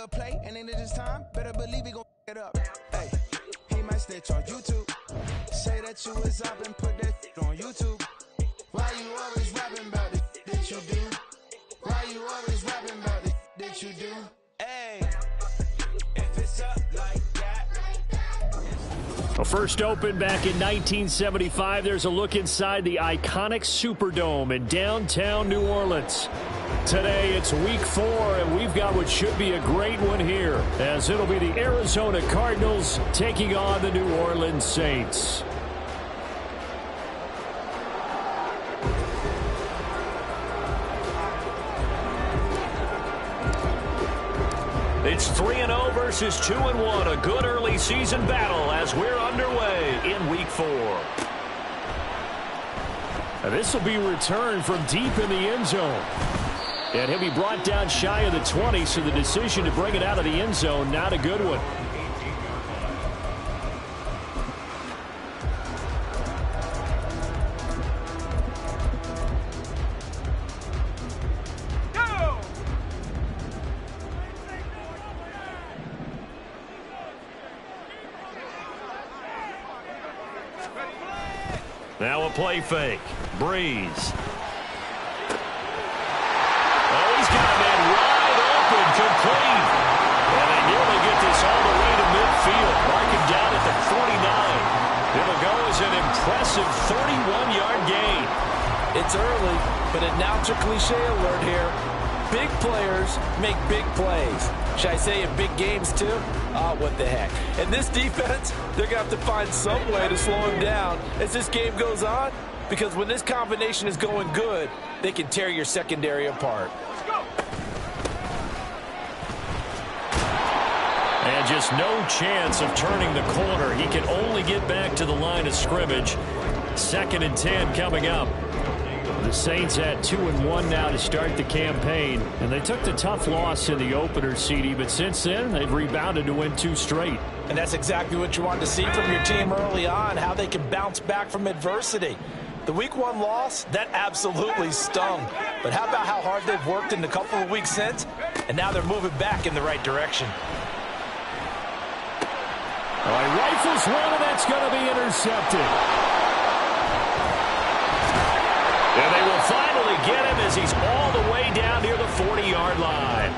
Play, and then this time, better believe he gon' it up. Hey, he might snitch on YouTube. Say that you was up and put that on YouTube. Why you always rapping about it? Did you do? Why you always rapping about it? Did you do? Hey, if it's up like that. Well, first opened back in 1975. There's a look inside the iconic Superdome in downtown New Orleans. Today, it's week 4, and we've got what should be a great one here, as it'll be the Arizona Cardinals taking on the New Orleans Saints. It's 3-0 versus 2-1, a good early season battle as we're underway in week 4. Now, this will be returned from deep in the end zone. And he'll be brought down shy of the 20, so the decision to bring it out of the end zone, not a good one. Now a play fake. Breeze. Complete. And they nearly get this all the way to midfield. Mark him down at the 49. It'll go as an impressive 31-yard gain. It's early, but it now to cliche alert here. Big players make big plays. Should I say in big games too? What the heck. And this defense, they're going to have to find some way to slow him down as this game goes on. Because when this combination is going good, they can tear your secondary apart. And just no chance of turning the corner. He can only get back to the line of scrimmage. 2nd and 10 coming up. The Saints had 2-1 now to start the campaign. And they took the tough loss in the opener, CD. But since then, they've rebounded to win 2 straight. And that's exactly what you want to see from your team early on, how they can bounce back from adversity. The Week 1 loss, that absolutely stung. But how about how hard they've worked in the couple of weeks since? And now they're moving back in the right direction. He rifles one, and that's going to be intercepted. And they will finally get him as he's all the way down near the 40-yard line.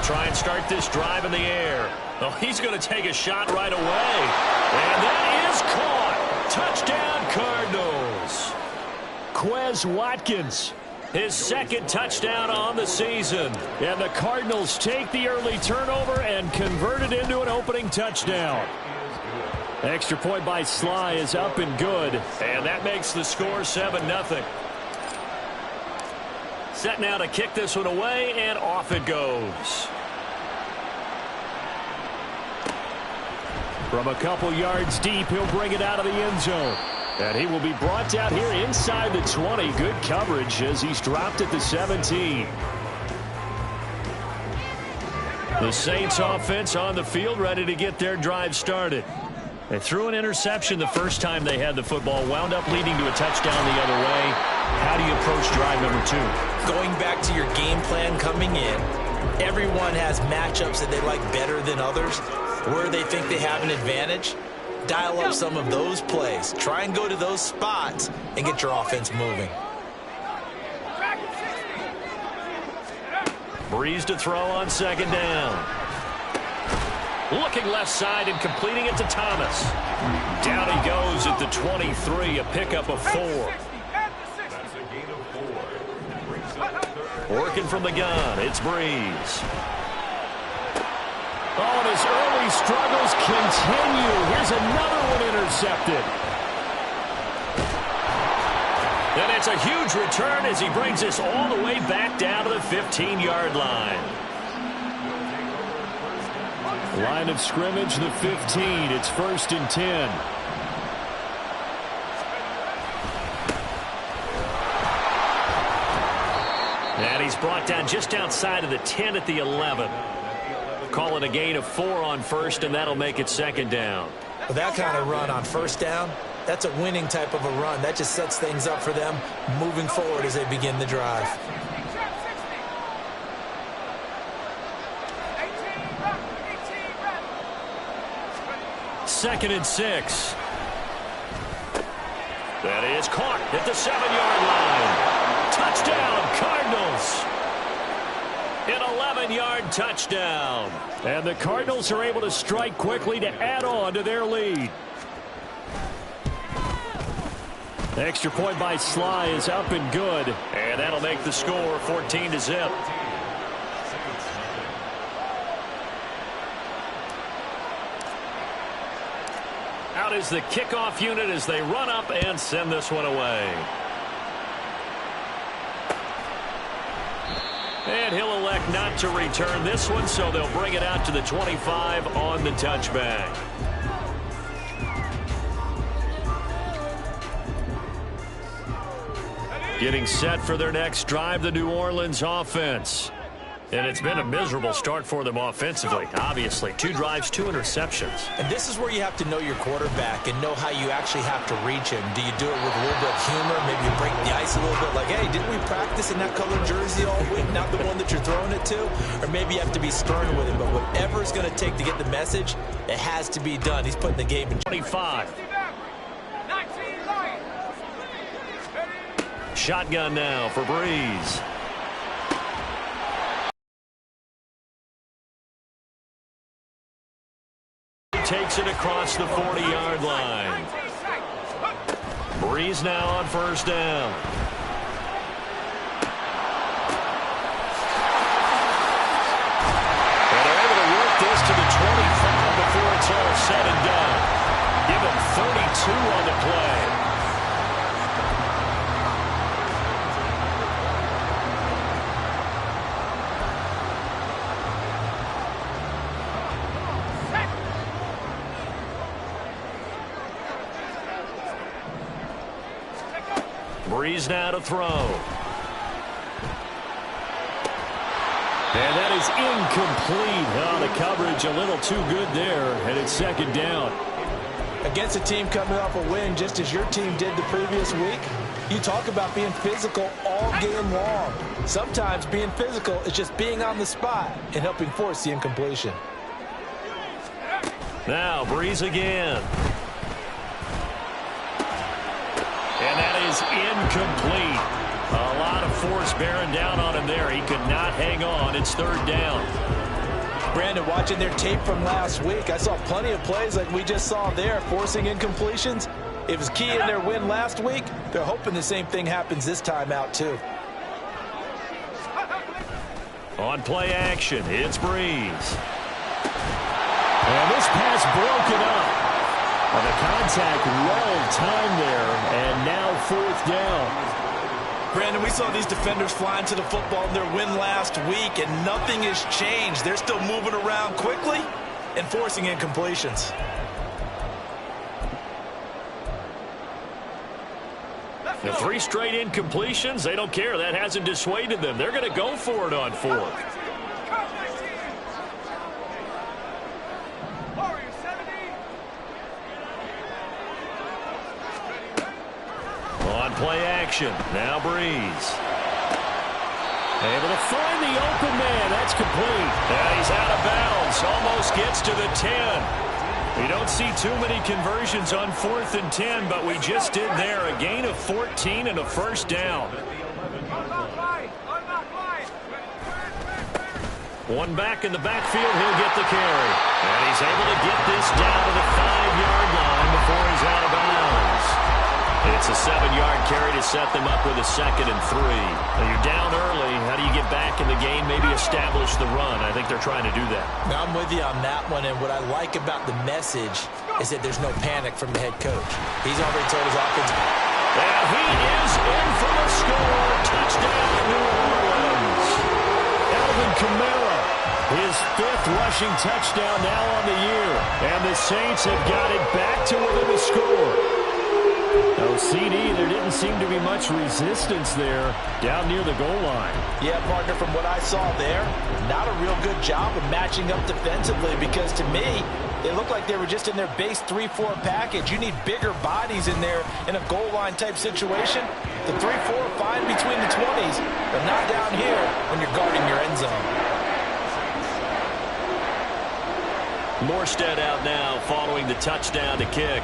Try and start this drive in the air. Oh, he's going to take a shot right away. And that is caught. Touchdown, Cardinals. Quez Watkins, his 2nd touchdown on the season. And the Cardinals take the early turnover and convert it into an opening touchdown. Extra point by Sly is up and good. And that makes the score 7-0. Set now to kick this one away, and off it goes. From a couple yards deep, he'll bring it out of the end zone. And he will be brought down here inside the 20. Good coverage as he's dropped at the 17. The Saints offense on the field, ready to get their drive started. They threw an interception the first time they had the football, wound up leading to a touchdown the other way. How do you approach drive number 2? Going back to your game plan coming in, everyone has matchups that they like better than others. Where they think they have an advantage, dial up some of those plays. Try and go to those spots and get your offense moving. Breeze to throw on 2nd down. Looking left side and completing it to Thomas. Down he goes at the 23, a pickup of 4. Working from the gun, it's Breeze. Oh, and his early struggles continue. Here's another one intercepted. And it's a huge return as he brings us all the way back down to the 15-yard line. Line of scrimmage, the 15. It's 1st and 10. he's brought down just outside of the 10 at the 11. Calling a gain of 4 on first, and that'll make it second down. With that kind of run on first down, that's a winning type of a run. That just sets things up for them moving forward as they begin the drive. Second and 6. That is caught at the 7-yard line. Touchdown, Cardinals. An 11-yard touchdown. And the Cardinals are able to strike quickly to add on to their lead. The extra point by Sly is up and good. And that'll make the score 14-0. Out is the kickoff unit as they run up and send this one away. And he'll elect not to return this one, so they'll bring it out to the 25 on the touchback. Getting set for their next drive, the New Orleans offense. And it's been a miserable start for them offensively, obviously. 2 drives, 2 interceptions. And this is where you have to know your quarterback and know how you actually have to reach him. Do you do it with a little bit of humor? Maybe you break the ice a little bit like, hey, didn't we practice in that colored jersey all week, not the one that you're throwing it to? Or maybe you have to be stern with him. But whatever it's going to take to get the message, it has to be done. He's putting the game in 25. Shotgun now for Breeze. Takes it across the 40-yard line. Breeze now on first down. And they're able to work this to the 25 before it's all said and done. Give him 32 on the play. Breeze now to throw. And that is incomplete. Oh, the coverage a little too good there, and it's second down. Against a team coming off a win just as your team did the previous week, you talk about being physical all game long. Sometimes being physical is just being on the spot and helping force the incompletion. Now Breeze again. And that is incomplete. A lot of force bearing down on him there. He could not hang on. It's third down. Brandon, watching their tape from last week, I saw plenty of plays like we just saw there, forcing incompletions. It was key in their win last week. They're hoping the same thing happens this time out, too. On play action, it's Breeze. And this pass broken up. And the contact well timed there, and now fourth down. Brandon, we saw these defenders flying to the football in their win last week, and nothing has changed. They're still moving around quickly and forcing incompletions. The 3 straight incompletions, they don't care. That hasn't dissuaded them. They're going to go for it on 4th. Play action. Now Breeze. Able to find the open man. That's complete. And he's out of bounds. Almost gets to the 10. We don't see too many conversions on 4th and 10, but we just did there. A gain of 14 and a first down. One back in the backfield. He'll get the carry. And he's able to get this down to the 5-yard line before he's out of bounds. It's a 7-yard carry to set them up with a 2nd and 3. Now you're down early. How do you get back in the game? Maybe establish the run. I think they're trying to do that. Now I'm with you on that one, and what I like about the message is that there's no panic from the head coach. He's already told his offense. And he is in for the score. Touchdown, New Orleans. Alvin Kamara, his 5th rushing touchdown now on the year. And the Saints have got it back to within a score. No CD, there didn't seem to be much resistance there down near the goal line. Yeah, partner, from what I saw there, not a real good job of matching up defensively, because to me, it looked like they were just in their base 3-4 package. You need bigger bodies in there in a goal line type situation. The 3-4 are fine between the 20s, but not down here when you're guarding your end zone. Morstead out now following the touchdown to kick.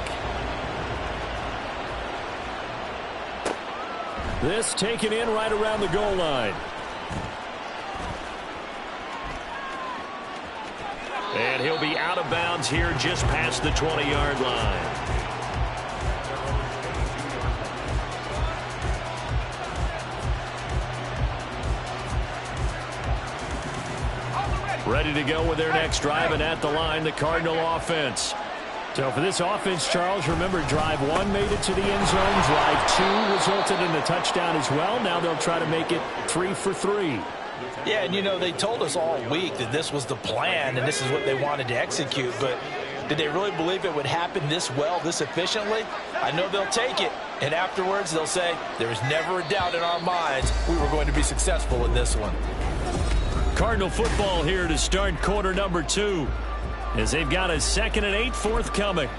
This taken in right around the goal line. And he'll be out of bounds here just past the 20-yard line. Ready to go with their next drive, and at the line, the Cardinal offense. So for this offense, Charles, remember, drive 1 made it to the end zone. Drive 2 resulted in a touchdown as well. Now they'll try to make it 3 for 3. Yeah, and you know, they told us all week that this was the plan and this is what they wanted to execute, but did they really believe it would happen this well, this efficiently? I know they'll take it, and afterwards they'll say, there was never a doubt in our minds we were going to be successful in this one. Cardinal football here to start quarter number 2, as they've got a 2nd and 8 forthcoming.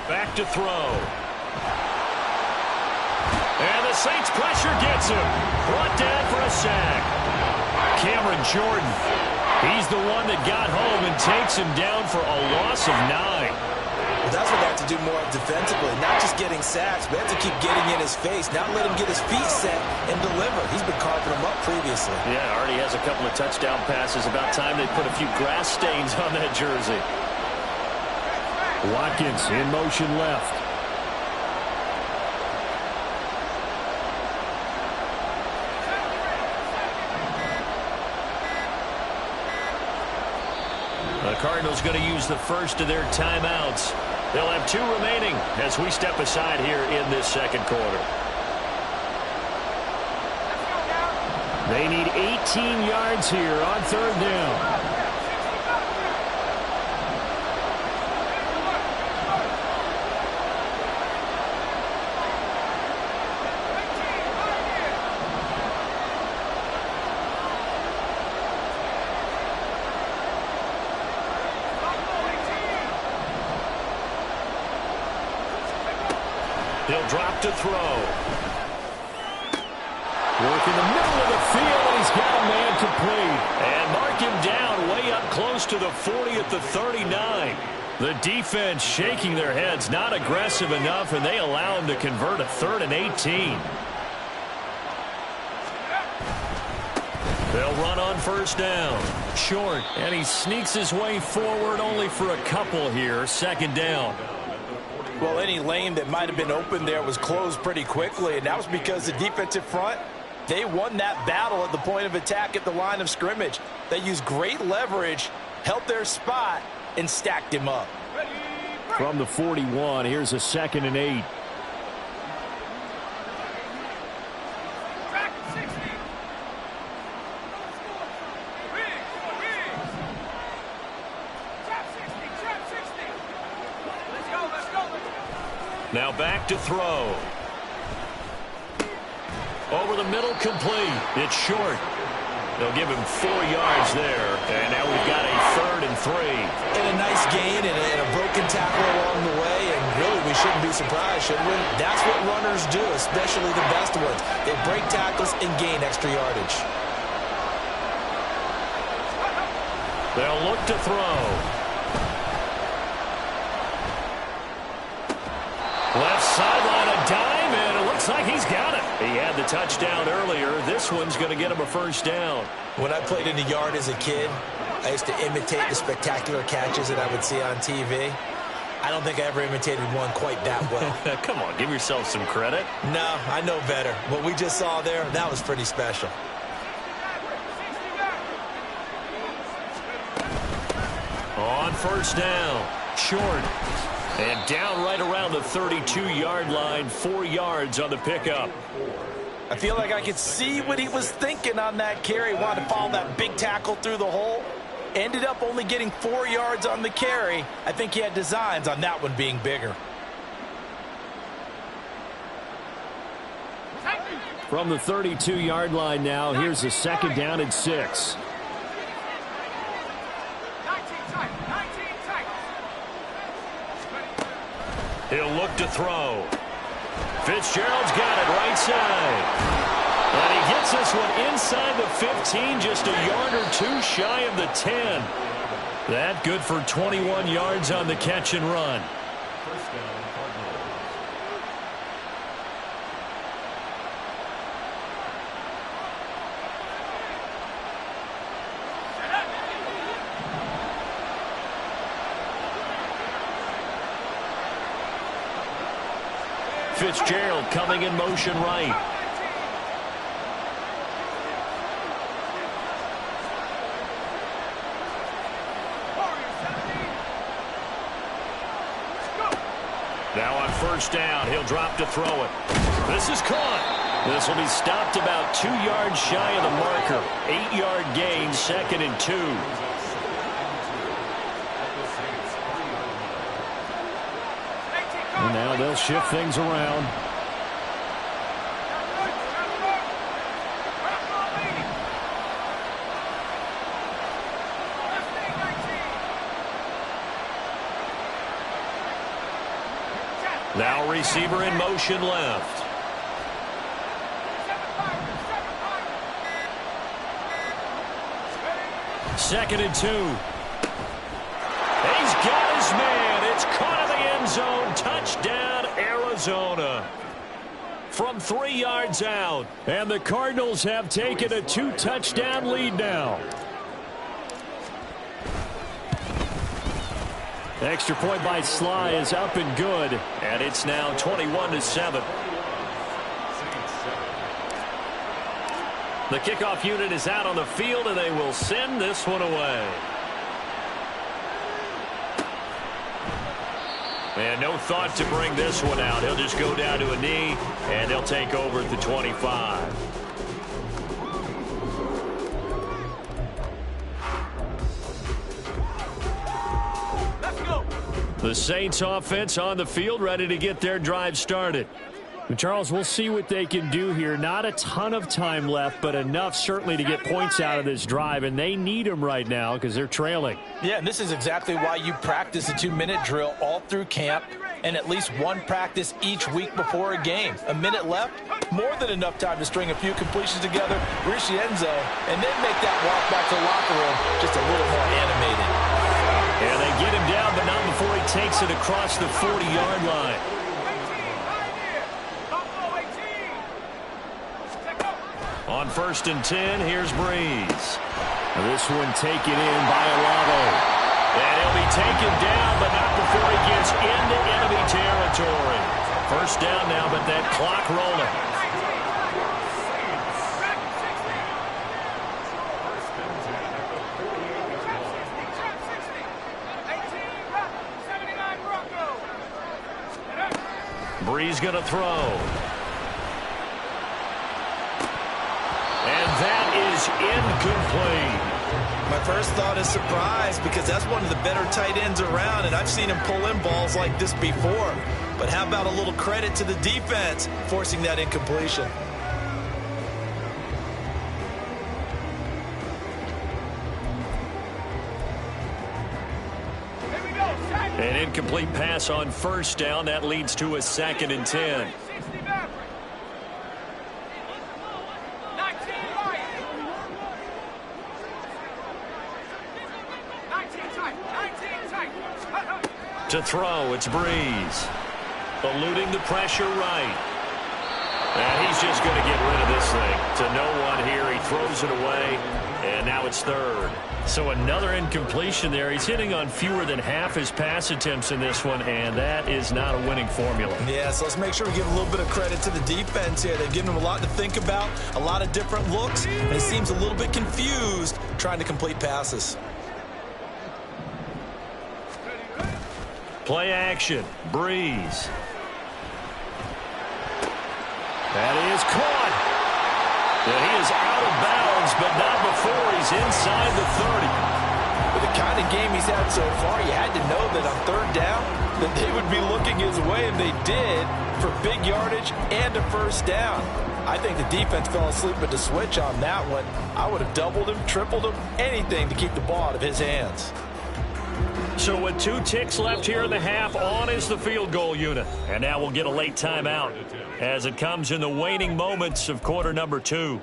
Back to throw. And the Saints pressure gets him. Brought down for a sack. Cameron Jordan. He's the one that got home and takes him down for a loss of 9. Well, that's what they have to do more defensively. Not just getting sacks, but have to keep getting in his face. Not let him get his feet set and deliver. He's been carving them up previously. Yeah, already has a couple of touchdown passes. About time they put a few grass stains on that jersey. Watkins in motion left. The Cardinals going to use the first of their timeouts. They'll have 2 remaining as we step aside here in this second quarter. They need 18 yards here on 3rd down. He'll drop to throw. Work in the middle of the field, and he's got a man complete. And mark him down way up close to the 40 at the 39. The defense shaking their heads, not aggressive enough, and they allow him to convert a 3rd and 18. They'll run on 1st down. Short, and he sneaks his way forward only for a couple here. 2nd down. Well, any lane that might have been open there was closed pretty quickly, and that was because the defensive front, they won that battle at the point of attack at the line of scrimmage. They used great leverage, held their spot, and stacked him up. From the 41, here's a 2nd and 8. Now back to throw. Over the middle, complete. It's short. They'll give him 4 yards there. And now we've got a 3rd and 3. And a nice gain and a broken tackle along the way. And really, we shouldn't be surprised, should we? That's what runners do, especially the best ones. They break tackles and gain extra yardage. They'll look to throw. Left sideline, a dime, and it looks like he's got it. He had the touchdown earlier. This one's going to get him a 1st down. When I played in the yard as a kid, I used to imitate the spectacular catches that I would see on TV. I don't think I ever imitated one quite that well. Come on, give yourself some credit. No, I know better. What we just saw there, that was pretty special. On 1st down. Short. And down right around the 32-yard line, 4 yards on the pickup. I feel like I could see what he was thinking on that carry. Wanted to follow that big tackle through the hole. Ended up only getting 4 yards on the carry. I think he had designs on that one being bigger. From the 32-yard line now, here's a second down and 6. He'll look to throw. Fitzgerald's got it right side. And he gets this one inside the 15, just a yard or two shy of the 10. That good for 21 yards on the catch and run. Fitzgerald coming in motion right. Now on first down, he'll drop to throw it. This is caught. This will be stopped about 2 yards shy of the marker. 8-yard gain, 2nd and 2. And now they'll shift things around. Now receiver in motion left. Second and 2. He's got his man. It's caught in the end zone. Touchdown, Arizona. From 3 yards out. And the Cardinals have taken a 2-touchdown lead now. Extra point by Sly is up and good. And it's now 21-7. The kickoff unit is out on the field, and they will send this one away. And no thought to bring this one out. He'll just go down to a knee, and they'll take over at the 25. Let's go. The Saints offense on the field, ready to get their drive started. Charles, we'll see what they can do here. Not a ton of time left, but enough certainly to get points out of this drive, and they need them right now because they're trailing. Yeah, and this is exactly why you practice a 2-minute drill all through camp and at least one practice each week before a game. A minute left, more than enough time to string a few completions together, reach the end zone, and then make that walk back to the locker room just a little more animated. And they get him down, but not before he takes it across the 40-yard line. On first and 10, here's Breeze. This one taken in by Olave. And he'll be taken down, but not before he gets into enemy territory. First down now, but that clock rolling. Breeze going to throw. That is incomplete. My first thought is surprise because that's one of the better tight ends around, and I've seen him pull in balls like this before. But how about a little credit to the defense forcing that incompletion? An incomplete pass on first down. That leads to a 2nd and 10. To throw, it's Breeze. Eluding the pressure right. And he's just going to get rid of this thing. To no one here. He throws it away. And now it's 3rd. So another incompletion there. He's hitting on fewer than half his pass attempts in this one, and that is not a winning formula. Yeah, so let's make sure we give a little bit of credit to the defense here. They've given him a lot to think about, a lot of different looks, and he seems a little bit confused trying to complete passes. Play action. Breeze. That is caught. And he is out of bounds, but not before he's inside the 30. With the kind of game he's had so far, you had to know that on third down that they would be looking his way, and they did, for big yardage and a first down. I think the defense fell asleep at the switch on that one. I would have doubled him, tripled him, anything to keep the ball out of his hands. So with 2 ticks left here in the half, on is the field goal unit. And now we'll get a late timeout as it comes in the waning moments of quarter number 2.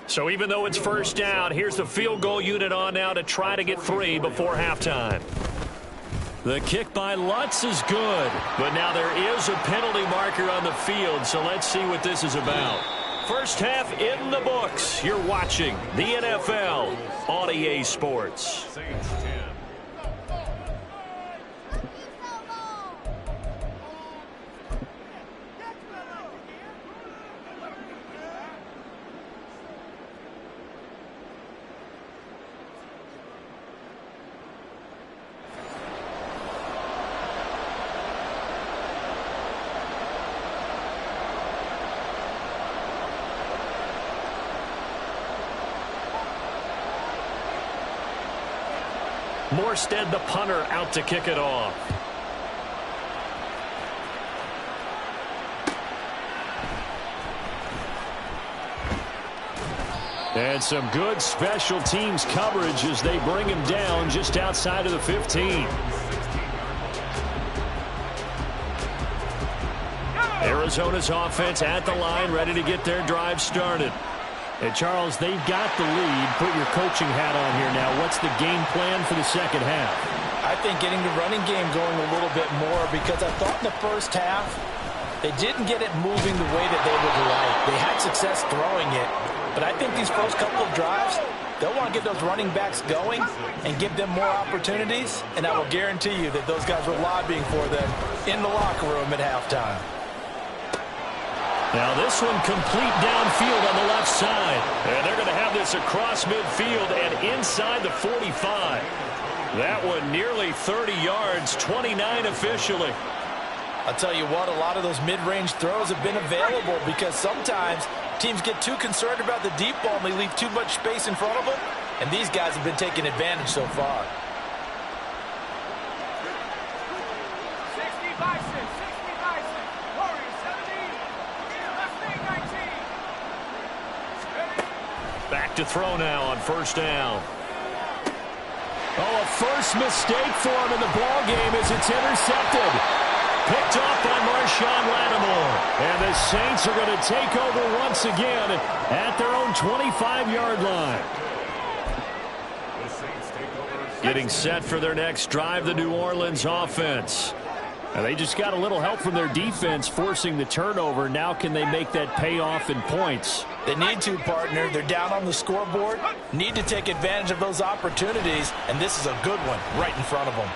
So even though it's first down, here's the field goal unit on now to try to get 3 before halftime. The kick by Lutz is good, but now there is a penalty marker on the field, so let's see what this is about. First half in the books. You're watching the NFL on EA Sports. Morstead, the punter, out to kick it off. And some good special teams coverage as they bring him down just outside of the 15. Arizona's offense at the line, ready to get their drive started. And, Charles, they've got the lead. Put your coaching hat on here now. What's the game plan for the second half? I think getting the running game going a little bit more, because I thought in the first half they didn't get it moving the way that they would like. They had success throwing it, but I think these first couple of drives, they'll want to get those running backs going and give them more opportunities, and I will guarantee you that those guys were lobbying for them in the locker room at halftime. Now this one complete downfield on the left side. And they're going to have this across midfield and inside the 45. That one nearly 30 yards, 29 officially. I'll tell you what, a lot of those mid-range throws have been available because sometimes teams get too concerned about the deep ball and they leave too much space in front of them. And these guys have been taking advantage so far. Back to throw now on first down. Oh, a first mistake for him in the ball game as it's intercepted. Picked off by Marshawn Lattimore. And the Saints are going to take over once again at their own 25-yard line. Getting set for their next drive, the New Orleans offense. And they just got a little help from their defense forcing the turnover. Now can they make that pay off in points? They need to, partner. They're down on the scoreboard. Need to take advantage of those opportunities, and this is a good one right in front of them.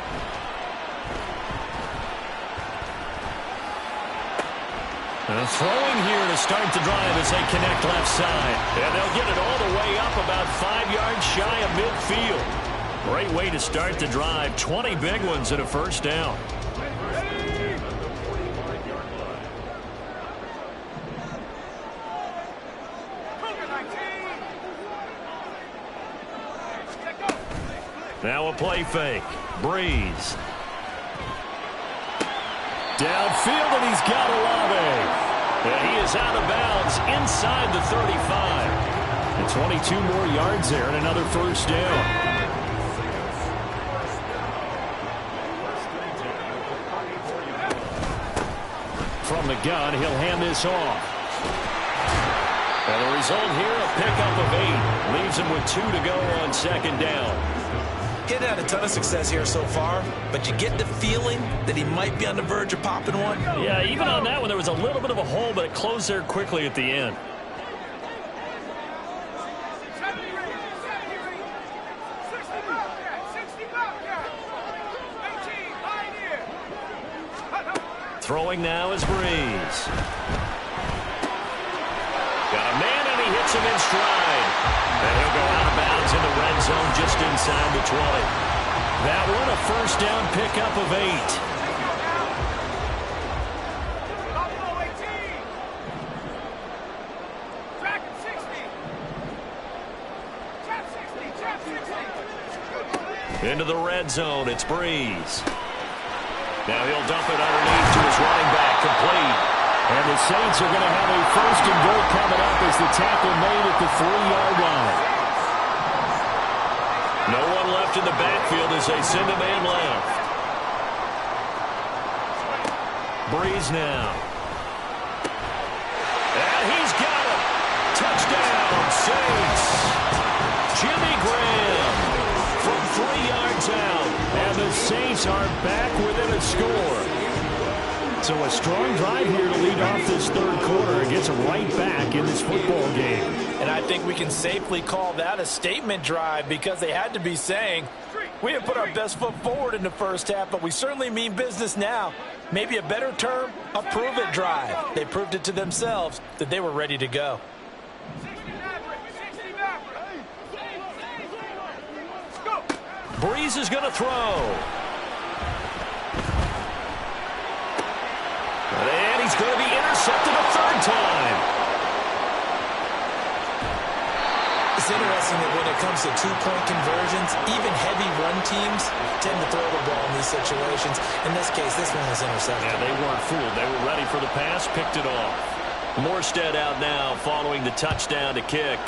And throwing here to start the drive as they connect left side. And they'll get it all the way up about 5 yards shy of midfield. Great way to start the drive. 20 big ones and a first down. Now a play fake. Breeze. Downfield, and he's got Olave. And he is out of bounds inside the 35. And 22 more yards there and another first down. From the gun, he'll hand this off. And the result here, a pickup of 8. Leaves him with 2 to go on second down. He hadn't had a ton of success here so far, but you get the feeling that he might be on the verge of popping one. Yeah, even on that one, there was a little bit of a hole, but it closed there quickly at the end. Throwing now is Breeze. him in stride. And he'll go out of bounds in the red zone just inside the 20. That one a first down pickup of 8. Into the red zone, it's Breeze. Now he'll dump it underneath to his running back, complete. And the Saints are going to have a first and goal coming up as the tackle made at the 3-yard line. No one left in the backfield as they send a man left. Breeze now. And he's got it. Touchdown, Saints. Jimmy Graham from 3 yards out, and the Saints are back within a score. So a strong drive here to lead off this third quarter and gets them right back in this football game. And I think we can safely call that a statement drive because they had to be saying, we have put our best foot forward in the first half, but we certainly mean business now. Maybe a better term, a prove-it drive. They proved it to themselves that they were ready to go. Breeze is going to throw. And he's going to be intercepted a third time. It's interesting that when it comes to two-point conversions, even heavy run teams tend to throw the ball in these situations. In this case, this one was intercepted. Yeah, they weren't fooled. They were ready for the pass, picked it off. Morstead out now following the touchdown to kick.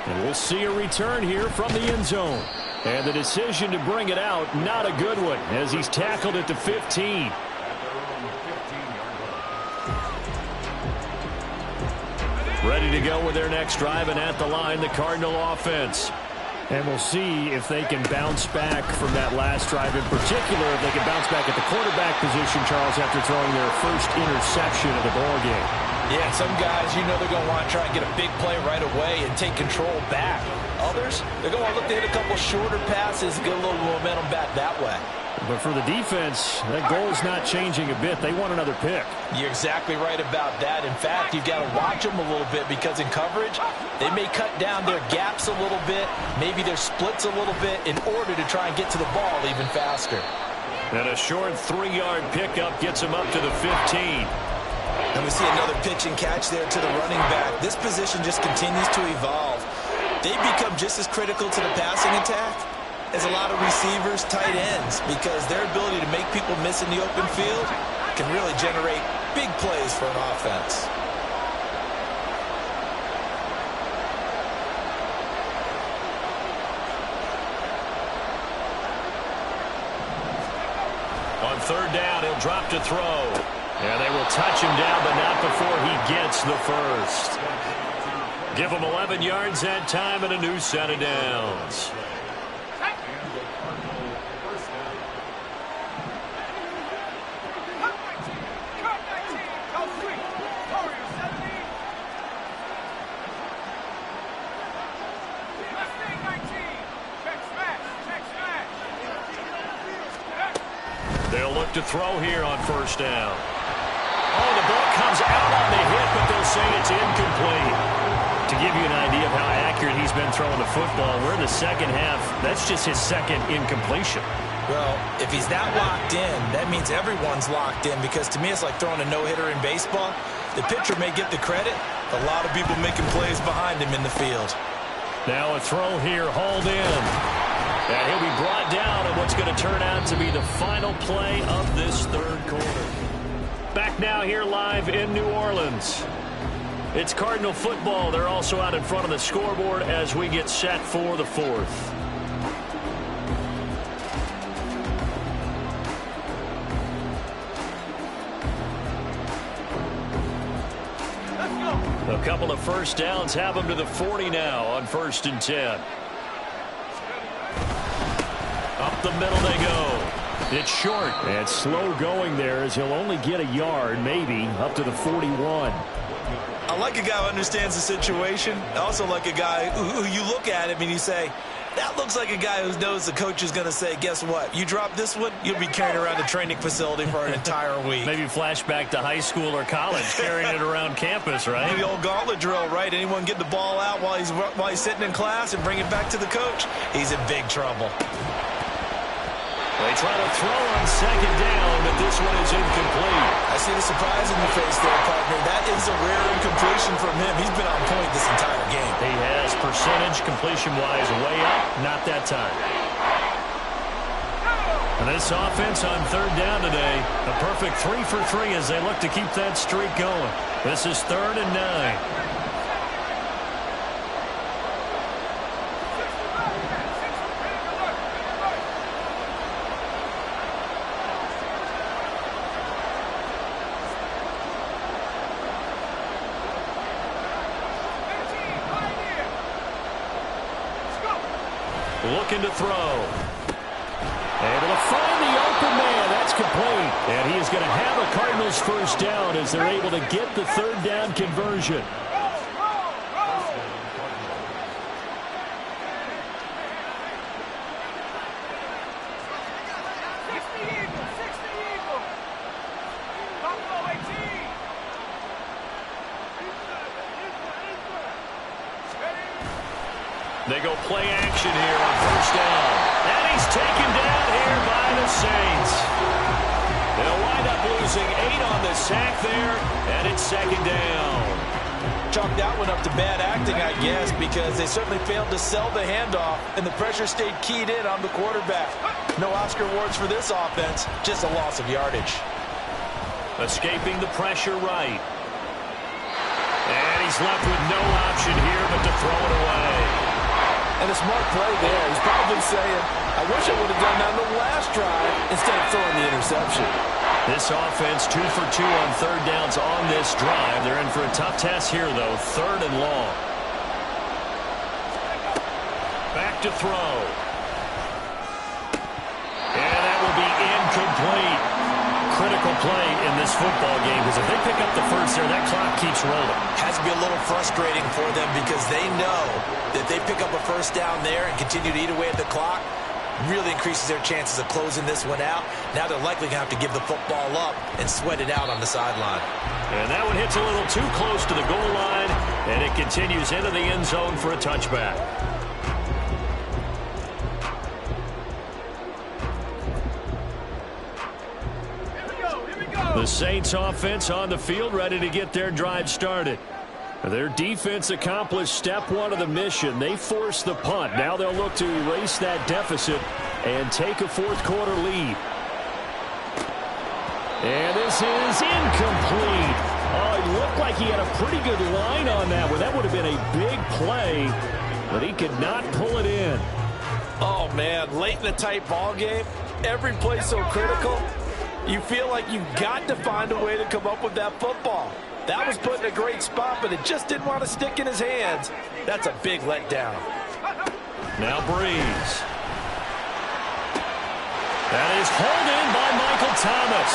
And we'll see a return here from the end zone. And the decision to bring it out, not a good one, as he's tackled at the 15. Ready to go with their next drive, and at the line, the Cardinal offense. And we'll see if they can bounce back from that last drive. In particular, if they can bounce back at the quarterback position, Charles, after throwing their first interception of the ball game. Yeah, some guys, you know they're going to want to try and get a big play right away and take control back. Others, they're going to look to hit a couple shorter passes, get a little momentum back that way. But for the defense, that goal's not changing a bit. They want another pick. You're exactly right about that. In fact, you've got to watch them a little bit because in coverage, they may cut down their gaps a little bit, maybe their splits a little bit in order to try and get to the ball even faster. And a short 3-yard pickup gets them up to the 15. And we see another pitch and catch there to the running back. This position just continues to evolve. They become just as critical to the passing attack as a lot of receivers, tight ends, because their ability to make people miss in the open field can really generate big plays for an offense. On third down, he'll drop to throw. And they will touch him down, but not before he gets the first. Give him 11 yards that time and a new set of downs. They'll look to throw here on first down. Oh, the ball comes out on the hit, but they'll say it's incomplete. To give you an idea of how accurate he's been throwing the football, we're in the second half. That's just his second incompletion. Well, if he's that locked in, that means everyone's locked in, because to me it's like throwing a no-hitter in baseball. The pitcher may get the credit, a lot of people making plays behind him in the field. Now a throw here, hauled in. And he'll be brought down in what's going to turn out to be the final play of this third quarter. Back now here live in New Orleans. It's Cardinal football. They're also out in front of the scoreboard as we get set for the fourth. A couple of first downs have them to the 40 now on 1st and 10. Up the middle they go. It's short. And slow going there as he'll only get a yard, maybe, up to the 41. I like a guy who understands the situation. I also like a guy who you look at him and you say, That looks like a guy who knows the coach is going to say, guess what? You drop this one, you'll be carrying around the training facility for an entire week. Maybe flashback to high school or college, carrying it around campus, right? Maybe the old gauntlet drill, right? Anyone get the ball out while he's sitting in class and bring it back to the coach? He's in big trouble. They try to throw on second down, but this one is incomplete. I see the surprise in your face there, partner. That is a rare incompletion from him. He's been on point this entire game. He has percentage, completion-wise, way up. Not that time. And this offense on third down today, a perfect 3 for 3 as they look to keep that streak going. This is 3rd and 9. Looking to throw. Able to find the open man. That's complete. And he is going to have a Cardinals first down as they're able to get the third down conversion. They go play action here on first down. And he's taken down here by the Saints. They'll wind up losing 8 on the sack there, and it's second down. Chalk that one up to bad acting, I guess, because they certainly failed to sell the handoff, and the pressure stayed keyed in on the quarterback. No Oscar awards for this offense, just a loss of yardage. Escaping the pressure right. And he's left with no option here but to throw it away. And a smart play there. He's probably saying, I wish I would have done that on the last drive instead of throwing the interception. This offense 2 for 2 on third downs on this drive. They're in for a tough test here, though. 3rd and long. Back to throw. And that will be incomplete. Critical play in this football game because if they pick up the first there, that clock keeps rolling. Has to be a little frustrating for them because they know that they pick up a first down there and continue to eat away at the clock, really increases their chances of closing this one out. Now they're likely going to have to give the football up and sweat it out on the sideline. And that one hits a little too close to the goal line, and it continues into the end zone for a touchback. The Saints offense on the field ready to get their drive started. Their defense accomplished step 1 of the mission. They forced the punt. Now they'll look to erase that deficit and take a fourth quarter lead. And this is incomplete. Oh, it looked like he had a pretty good line on that one. That would have been a big play, but he could not pull it in. Oh, man, late in the tight ball game, every play so critical. You feel like you've got to find a way to come up with that football. That was put in a great spot, but it just didn't want to stick in his hands. That's a big letdown. Now Breeze. That is hauled in by Michael Thomas.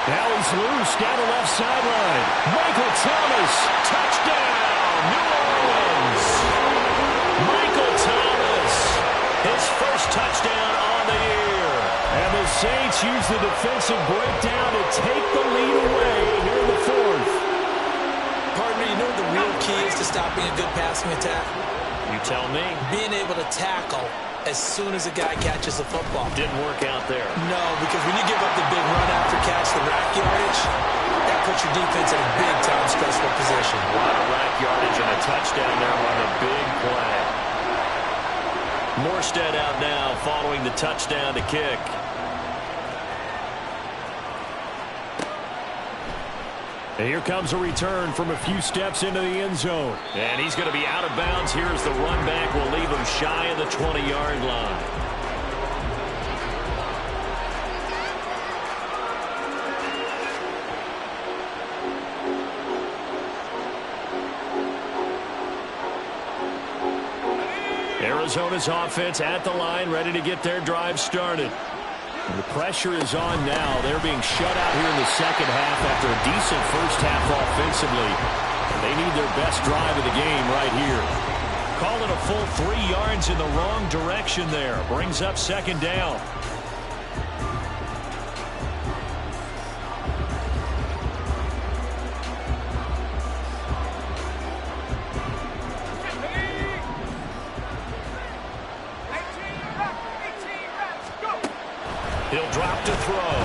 Now he's loose down the left sideline. Michael Thomas, touchdown, New Orleans. Michael Thomas, his first touchdown on the year. And the Saints use the defensive breakdown to take the lead away here in the fourth. Partner, you know what the real key is to stopping a good passing attack? You tell me. Being able to tackle as soon as a guy catches the football. Didn't work out there. No, because when you give up the big run after catch, the rack yardage, that puts your defense in a big-time stressful position. A lot of rack yardage and a touchdown there on the big play. Morstead out now following the touchdown to kick. And here comes a return from a few steps into the end zone. And he's going to be out of bounds here as the run back will leave him shy of the 20-yard line. Arizona's offense at the line, ready to get their drive started. And the pressure is on now. They're being shut out here in the second half after a decent first half offensively. And they need their best drive of the game right here. Call it a full 3 yards in the wrong direction there. Brings up second down. He'll drop to throw.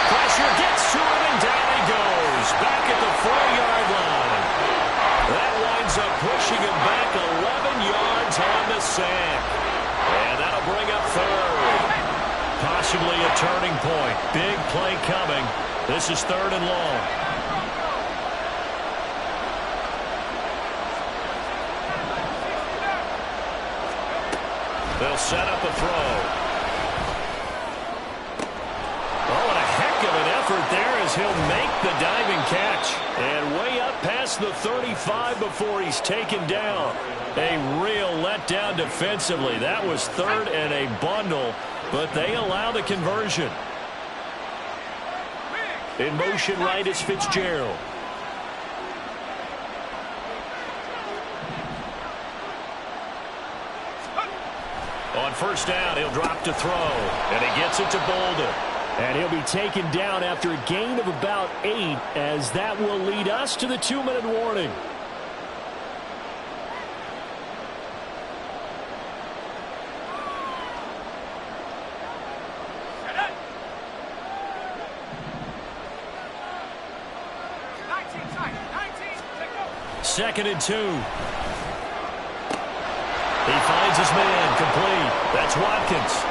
Pressure gets to him, and down he goes. Back at the 4-yard line. That winds up pushing him back 11 yards on the sack. And that'll bring up third. Possibly a turning point. Big play coming. This is 3rd and long. They'll set up a throw. There as he'll make the diving catch. And way up past the 35 before he's taken down. A real letdown defensively. That was 3rd and a bundle, but they allow the conversion. In motion right is Fitzgerald. On first down, he'll drop to throw, and he gets it to Bolden. And he'll be taken down after a gain of about 8, as that will lead us to the 2-minute warning. Second and 2. He finds his man, complete. That's Watkins.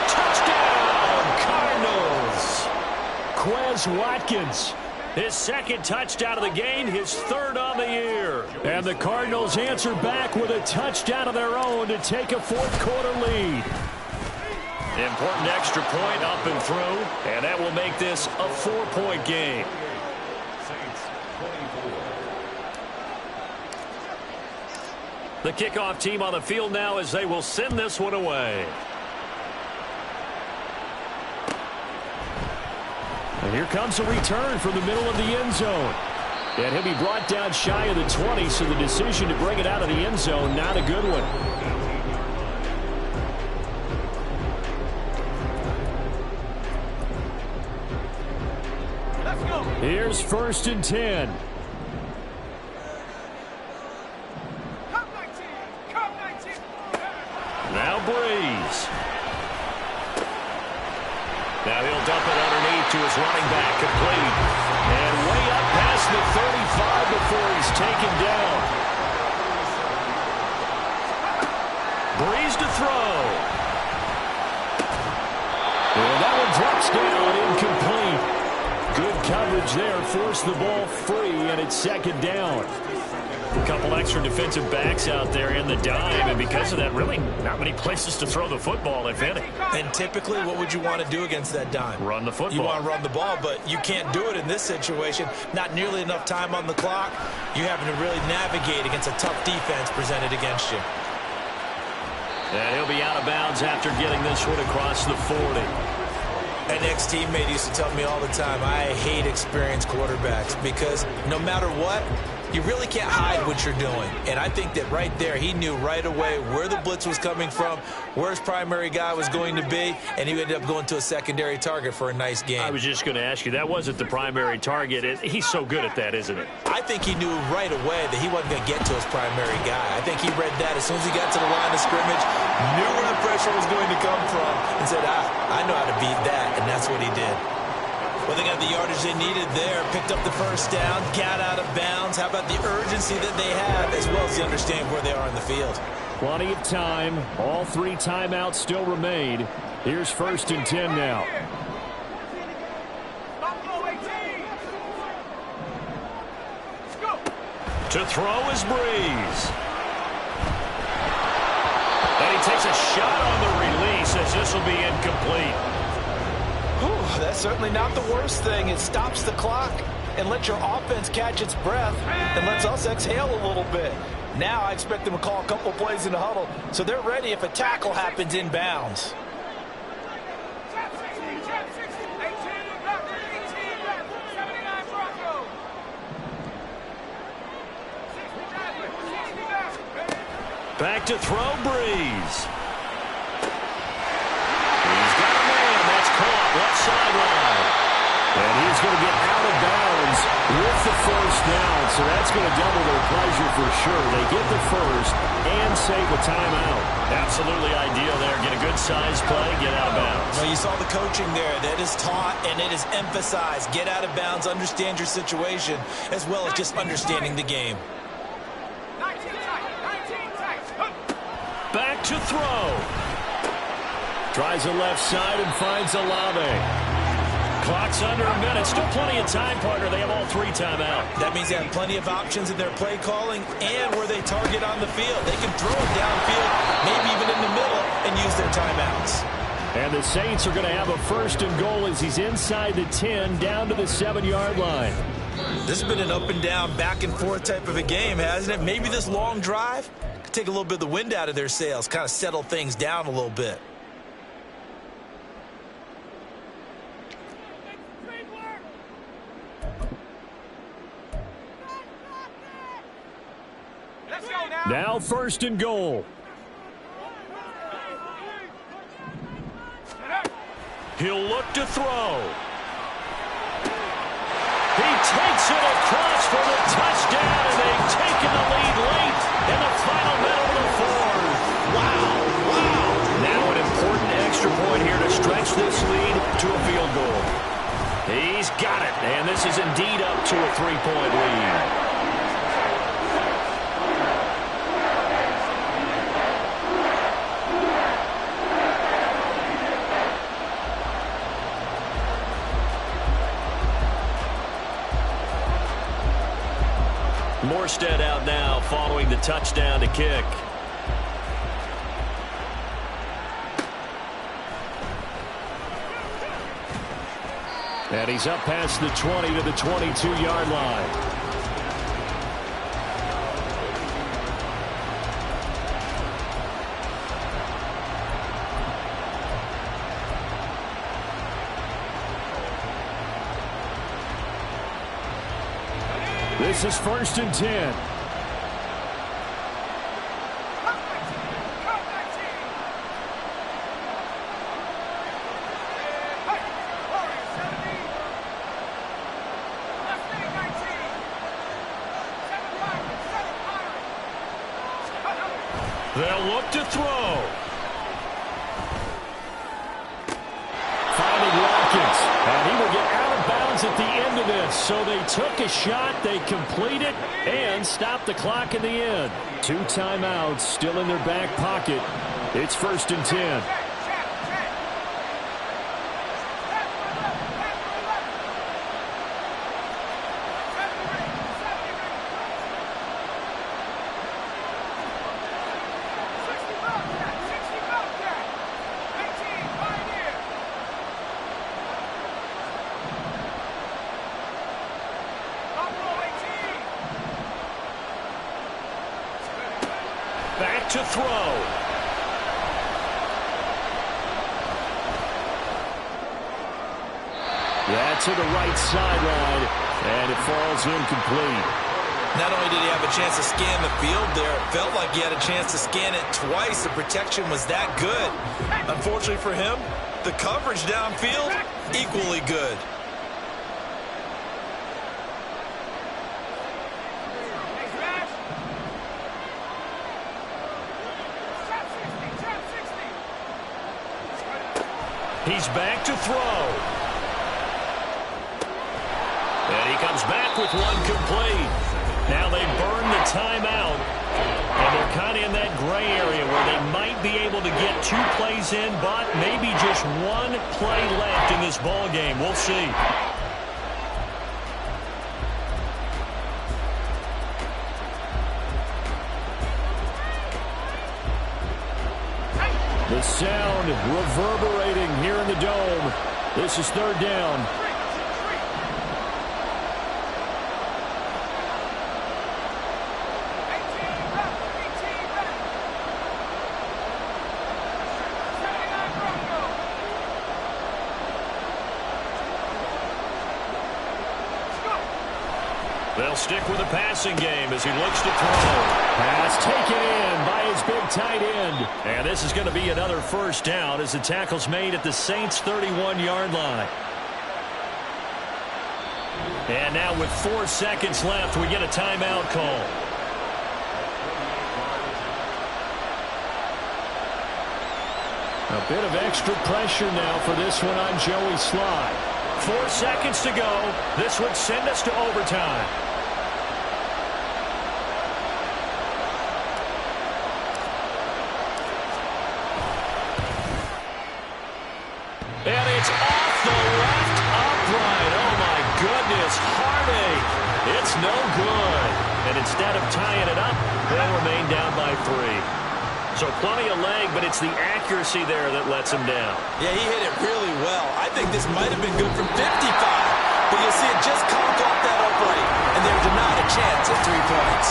Touchdown, Cardinals. Quez Watkins, his 2nd touchdown of the game, his 3rd on the year. And the Cardinals answer back with a touchdown of their own to take a 4th-quarter lead. Important extra point up and through, and that will make this a 4-point game. The kickoff team on the field now as they will send this one away. And here comes a return from the middle of the end zone. And he'll be brought down shy of the 20, so the decision to bring it out of the end zone, not a good one. Let's go. Here's 1st and 10. Now Breeze. Now he'll dump it underneath to his running back, complete. And way up past the 35 before he's taken down. Breeze to throw. And that one drops down, incomplete. Good coverage there, forced the ball free, and it's 2nd down. A couple extra defensive backs out there in the dime, and because of that, really not many places to throw the football, if any. And typically, what would you want to do against that dime? Run the football. You want to run the ball, but you can't do it in this situation. Not nearly enough time on the clock. You're having to really navigate against a tough defense presented against you. And he'll be out of bounds after getting this one across the 40. An ex-teammate used to tell me all the time, I hate experienced quarterbacks because no matter what, you really can't hide what you're doing. And I think that right there, he knew right away where the blitz was coming from, where his primary guy was going to be, and he ended up going to a secondary target for a nice game. I was just going to ask you, that wasn't the primary target. He's so good at that, isn't it? I think he knew right away that he wasn't going to get to his primary guy. I think he read that as soon as he got to the line of scrimmage, knew where the pressure was going to come from, and said, I know how to beat that, and that's what he did. Well, they got the yardage they needed there. Picked up the first down, got out of bounds. How about the urgency that they have, as well as the understanding where they are in the field? Plenty of time. All 3 timeouts still remain. Here's 1st and 10 now. To throw is Breeze. And he takes a shot on the release as this will be incomplete. That's certainly not the worst thing. It stops the clock and lets your offense catch its breath and lets us exhale a little bit. Now I expect them to call a couple plays in the huddle, so they're ready if a tackle happens inbounds. Back to throw, Breeze. He's got a man. That's caught left sideline. And he's going to get out of bounds with the first down. So that's going to double their pleasure for sure. They get the first and save a timeout. Absolutely ideal there. Get a good size play, get out of bounds. Well, you saw the coaching there. That is taught and it is emphasized. Get out of bounds, understand your situation, as well as just understanding the game. Back to throw. Tries the left side and finds Olave. Clock's under a minute. Still plenty of time, partner. They have all 3 timeouts. That means they have plenty of options in their play calling and where they target on the field. They can throw it downfield, maybe even in the middle, and use their timeouts. And the Saints are going to have a first and goal as he's inside the 10, down to the 7-yard line. This has been an up and down, back and forth type of a game, hasn't it? Maybe this long drive could take a little bit of the wind out of their sails, kind of settle things down a little bit. Now first and goal. He'll look to throw. He takes it across for the touchdown, and they've taken the lead late in the final minute of the fourth. Wow. Now an important extra point here to stretch this lead to a field goal. He's got it, and this is indeed up to a 3-point lead. Morstead out now following the touchdown to kick. And he's up past the 20 to the 22-yard line. This is first and 10. They'll look to throw. Finding Watkins. And he will get out of bounds at the end of this. So they took a shot, they complete it, and stop the clock in the end. 2 timeouts still in their back pocket. It's first and 10. Back to throw. That's to the right sideline, and it falls incomplete. Not only did he have a chance to scan the field there, it felt like he had a chance to scan it twice. The protection was that good. Unfortunately for him, the coverage downfield, equally good. He's back to throw. And he comes back with one complete. Now they burn the timeout. And they're kind of in that gray area where they might be able to get 2 plays in, but maybe just 1 play left in this ball game. We'll see. The sound reverberating here in the dome. This is third down. They'll stick with the passing game as he looks to throw. Pass taken in by his big tight end. And this is going to be another first down as the tackle's made at the Saints' 31-yard line. And now with 4 seconds left, we get a timeout call. A bit of extra pressure now for this one on Joey Slye. 4 seconds to go. This would send us to overtime. And it's off the left upright. Oh, my goodness. Heartache. It's no good. And instead of tying it up, they'll remain down by 3. So plenty of leg, but it's the accuracy there that lets him down. Yeah, he hit it really well. I think this might have been good from 55. But you'll see it just conk off that upright. And they're denied a chance at 3 points.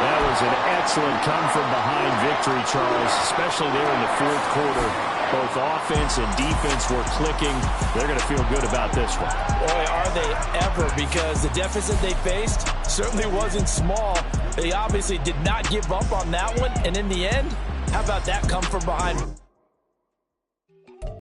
That was an excellent come-from-behind victory, Charles, especially there in the fourth quarter. Both offense and defense were clicking. They're going to feel good about this one. Boy, are they ever, because the deficit they faced certainly wasn't small. They obviously did not give up on that one, and in the end, how about that come from behind?